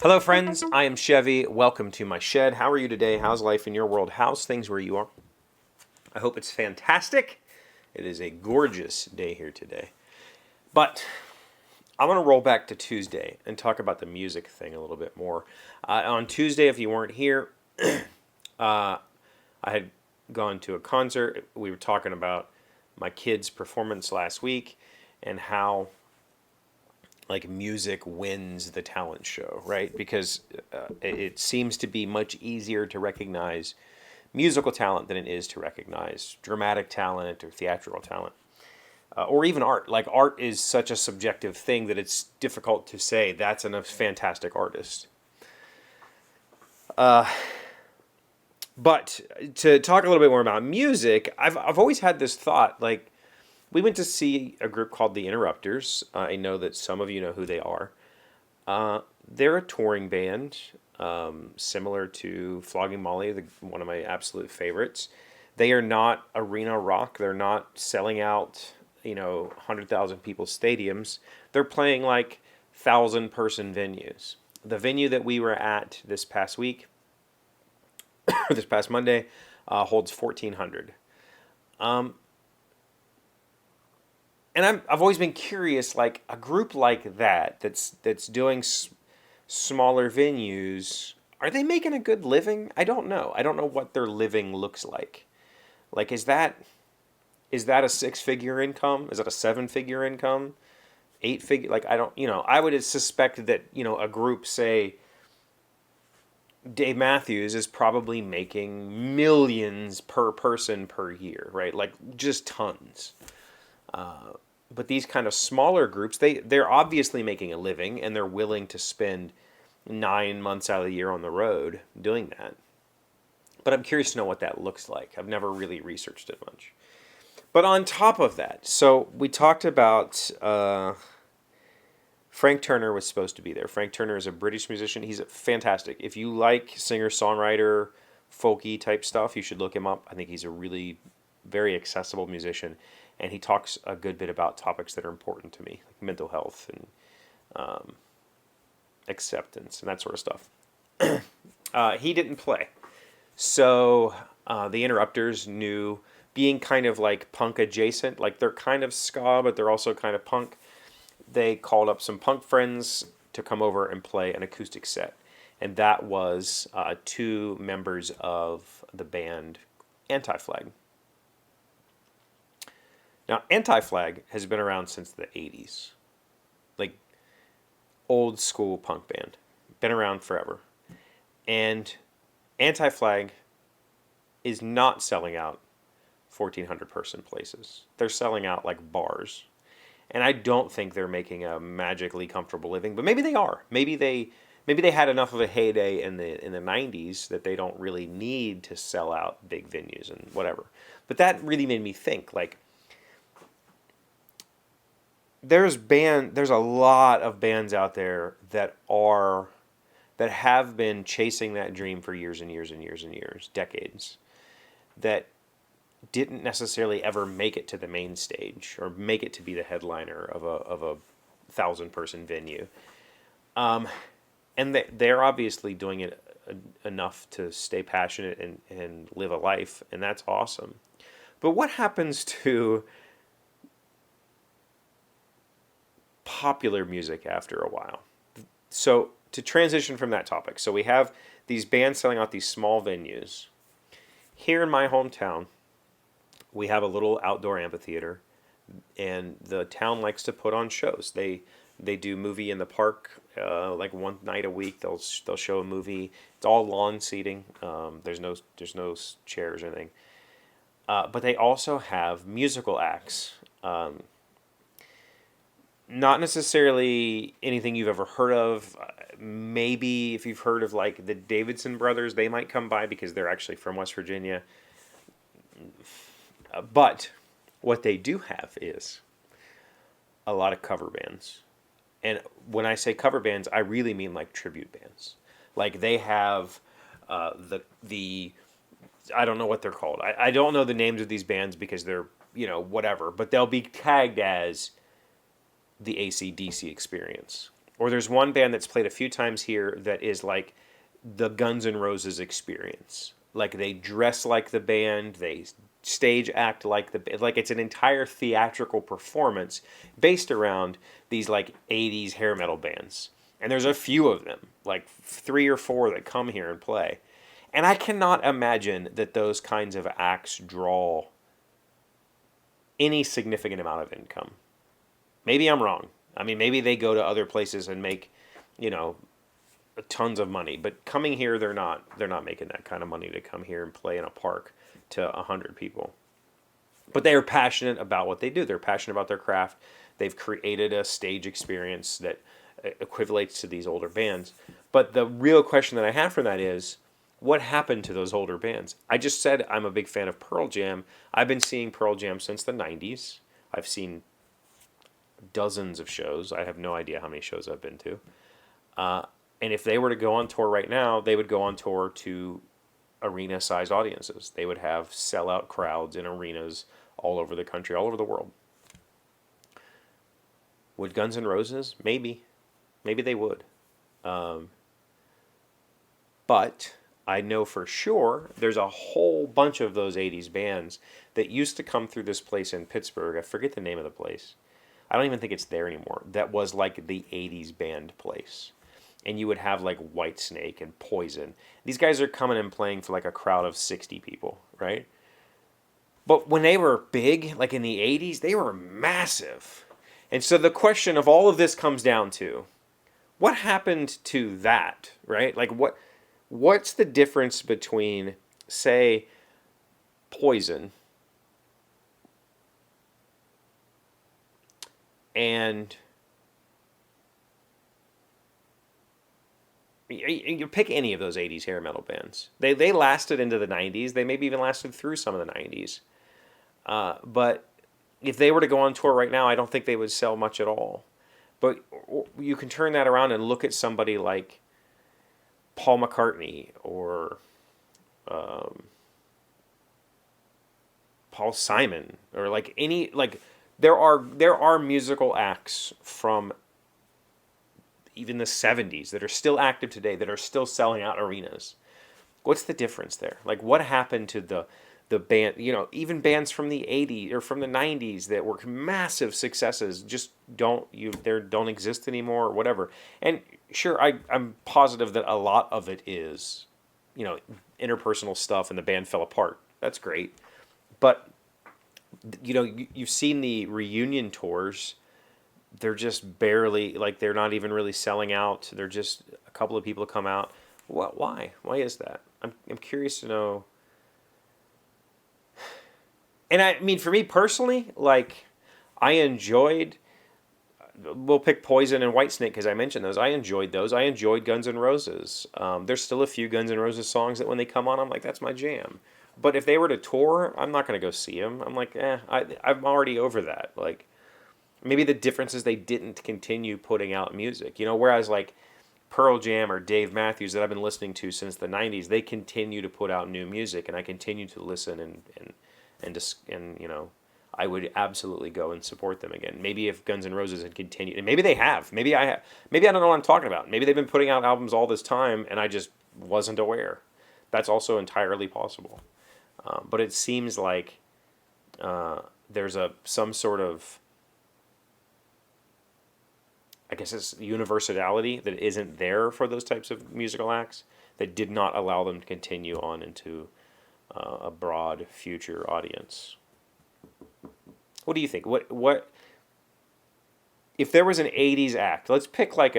Hello, friends. I am Chevee. Welcome to my shed. How are you today? How's life in your world? How's things where you are? I hope it's fantastic. It is a gorgeous day here today. But I want to roll back to Tuesday and talk about the music thing a little bit more. On Tuesday, if you weren't here, I had gone to a concert. We were talking about my kids' performance last week and how like music wins the talent show, right? Because it seems to be much easier to recognize musical talent than it is to recognize dramatic talent or theatrical talent. Or even art. Like art is such a subjective thing that it's difficult to say that's a fantastic artist. But to talk a little bit more about music, I've always had this thought. Like we went to see a group called the Interrupters. I know that some of you know who they are. They're a touring band, similar to Flogging Molly, one of my absolute favorites. They are not arena rock. They're not selling out, 100,000 people stadiums. They're playing like 1,000-person venues. The venue that we were at this past week, this past Monday, holds 1,400. And I've always been curious, like a group like that's doing smaller venues, are they making a good living? I don't know. I don't know what their living looks like. Like, is that a six-figure income? Is that a seven-figure income? Eight-figure? Like, I don't, I would suspect that, a group, say, Dave Matthews is probably making millions per person per year, right? Like, just tons. But these kind of smaller groups, they're obviously making a living and they're willing to spend 9 months out of the year on the road doing that. But I'm curious to know what that looks like. I've never really researched it much. But on top of that, so we talked about Frank Turner was supposed to be there. Frank Turner is a British musician. He's fantastic. If you like singer-songwriter, folky type stuff, you should look him up. I think he's a really very accessible musician. And he talks a good bit about topics that are important to me, like mental health and acceptance and that sort of stuff. He didn't play. So the Interrupters knew, being kind of like punk adjacent, like they're kind of ska, but they're also kind of punk. They called up some punk friends to come over and play an acoustic set. And that was two members of the band Anti-Flag. Now, Anti-Flag has been around since the 80s. Like, old school punk band. Been around forever. And Anti-Flag is not selling out 1,400 person places. They're selling out like bars. And I don't think they're making a magically comfortable living, but maybe they are. Maybe they had enough of a heyday in the 90s that they don't really need to sell out big venues and whatever. But that really made me think, like, there's a lot of bands out there that have been chasing that dream for years and years and years and years, decades, that didn't necessarily ever make it to the main stage or make it to be the headliner of a 1,000-person venue. And they're obviously doing it enough to stay passionate and live a life, and that's awesome. But what happens to popular music after a while? So to transition from that topic, so we have these bands selling out these small venues. Here in my hometown, we have a little outdoor amphitheater, and the town likes to put on shows. They do movie in the park, like one night a week. They'll show a movie. It's all lawn seating. There's no chairs or anything. But they also have musical acts. Not necessarily anything you've ever heard of. Maybe if you've heard of like the Davidson brothers, they might come by because they're actually from West Virginia. But what they do have is a lot of cover bands. And when I say cover bands, I really mean like tribute bands. Like they have the I don't know what they're called. I don't know the names of these bands because they're, whatever. But they'll be tagged as the AC/DC experience. Or there's one band that's played a few times here that is like the Guns N' Roses experience. Like they dress like the band, they stage act like the band. Like it's an entire theatrical performance based around these like 80s hair metal bands. And there's a few of them, like 3 or 4 that come here and play. And I cannot imagine that those kinds of acts draw any significant amount of income. Maybe I'm wrong. I mean, maybe they go to other places and make, you know, tons of money. But coming here, they're not. They're not making that kind of money to come here and play in a park to 100 people. But they are passionate about what they do. They're passionate about their craft. They've created a stage experience that equivalates to these older bands. But the real question that I have from that is, what happened to those older bands? I just said I'm a big fan of Pearl Jam. I've been seeing Pearl Jam since the 90s. I've seen dozens of shows. I have no idea how many shows I've been to. And if they were to go on tour right now, they would go on tour to arena-sized audiences. They would have sellout crowds in arenas all over the country, all over the world. Would Guns N' Roses? Maybe. Maybe they would. But I know for sure there's a whole bunch of those 80s bands that used to come through this place in Pittsburgh. I forget the name of the place. I don't even think it's there anymore. That was like the 80s band place. And you would have like Whitesnake and Poison. These guys are coming and playing for like a crowd of 60 people, right? But when they were big, like in the 80s, they were massive. And so the question of all of this comes down to, what happened to that, right? Like what's the difference between, say, Poison and you pick any of those 80s hair metal bands. They lasted into the 90s. They maybe even lasted through some of the 90s. But if they were to go on tour right now, I don't think they would sell much at all. But you can turn that around and look at somebody like Paul McCartney or Paul Simon or like any like there are musical acts from even the 70s that are still active today that are still selling out arenas. What's the difference there? Like what happened to the band, you know, even bands from the 80s or from the 90s that were massive successes just don't exist anymore or whatever. And sure, I'm positive that a lot of it is, you know, interpersonal stuff and the band fell apart. That's great. But, you know, you've seen the reunion tours. They're just barely, like, they're not even really selling out. They're just a couple of people come out. Why? Why is that? I'm curious to know. And I mean, for me personally, like, I enjoyed, we'll pick Poison and Whitesnake because I mentioned those. I enjoyed those. I enjoyed Guns N' Roses. There's still a few Guns N' Roses songs that when they come on, I'm like, that's my jam. But if they were to tour, I'm not going to go see them. I'm like, I'm already over that. Like, maybe the difference is they didn't continue putting out music. You know, whereas like Pearl Jam or Dave Matthews that I've been listening to since the 90s, they continue to put out new music, and I continue to listen and you know, I would absolutely go and support them again. Maybe if Guns N' Roses had continued, and maybe they have. Maybe I don't know what I'm talking about. Maybe they've been putting out albums all this time, and I just wasn't aware. That's also entirely possible. But it seems like there's some sort of, I guess it's universality that isn't there for those types of musical acts that did not allow them to continue on into a broad future audience. What do you think? What if there was an 80s act? Let's pick like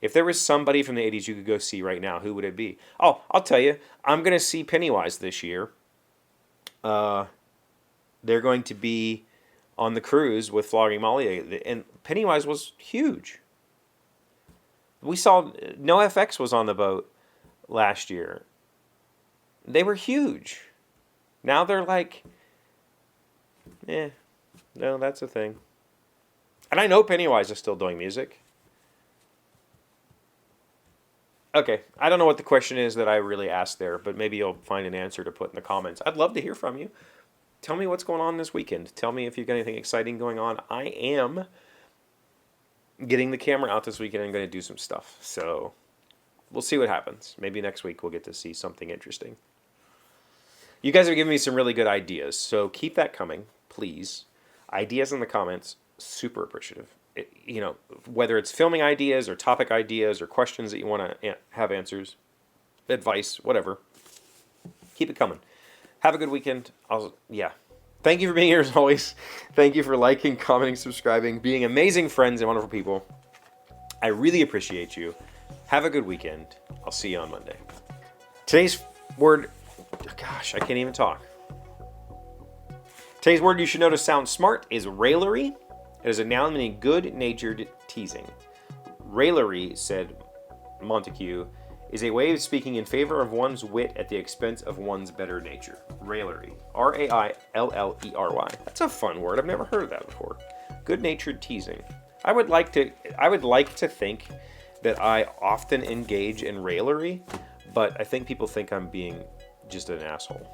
if there was somebody from the 80s you could go see right now, who would it be? Oh, I'll tell you. I'm going to see Pennywise this year. They're going to be on the cruise with Flogging Molly, and Pennywise was huge. We saw NoFX was on the boat last year. They were huge. Now they're like, no, that's a thing. And I know Pennywise is still doing music. Okay, I don't know what the question is that I really asked there, but maybe you'll find an answer to put in the comments. I'd love to hear from you. Tell me what's going on this weekend. Tell me if you've got anything exciting going on. I am getting the camera out this weekend. I'm going to do some stuff. So we'll see what happens. Maybe next week we'll get to see something interesting. You guys have given me some really good ideas, so keep that coming, please. Ideas in the comments, super appreciative. Whether it's filming ideas or topic ideas or questions that you want to have answers, advice, whatever, keep it coming. Have a good weekend. Thank you for being here as always. Thank you for liking, commenting, subscribing, being amazing friends and wonderful people. I really appreciate you. Have a good weekend. I'll see you on Monday. Today's word, gosh, I can't even talk. Today's word you should know to sound smart is raillery. It is a noun meaning good-natured teasing. Raillery, said Montesquieu, is a way of speaking in favor of one's wit at the expense of one's better nature. Raillery. R-A-I-L-L-E-R-Y. That's a fun word. I've never heard of that before. Good-natured teasing. I would like to think that I often engage in raillery, but I think people think I'm being just an asshole.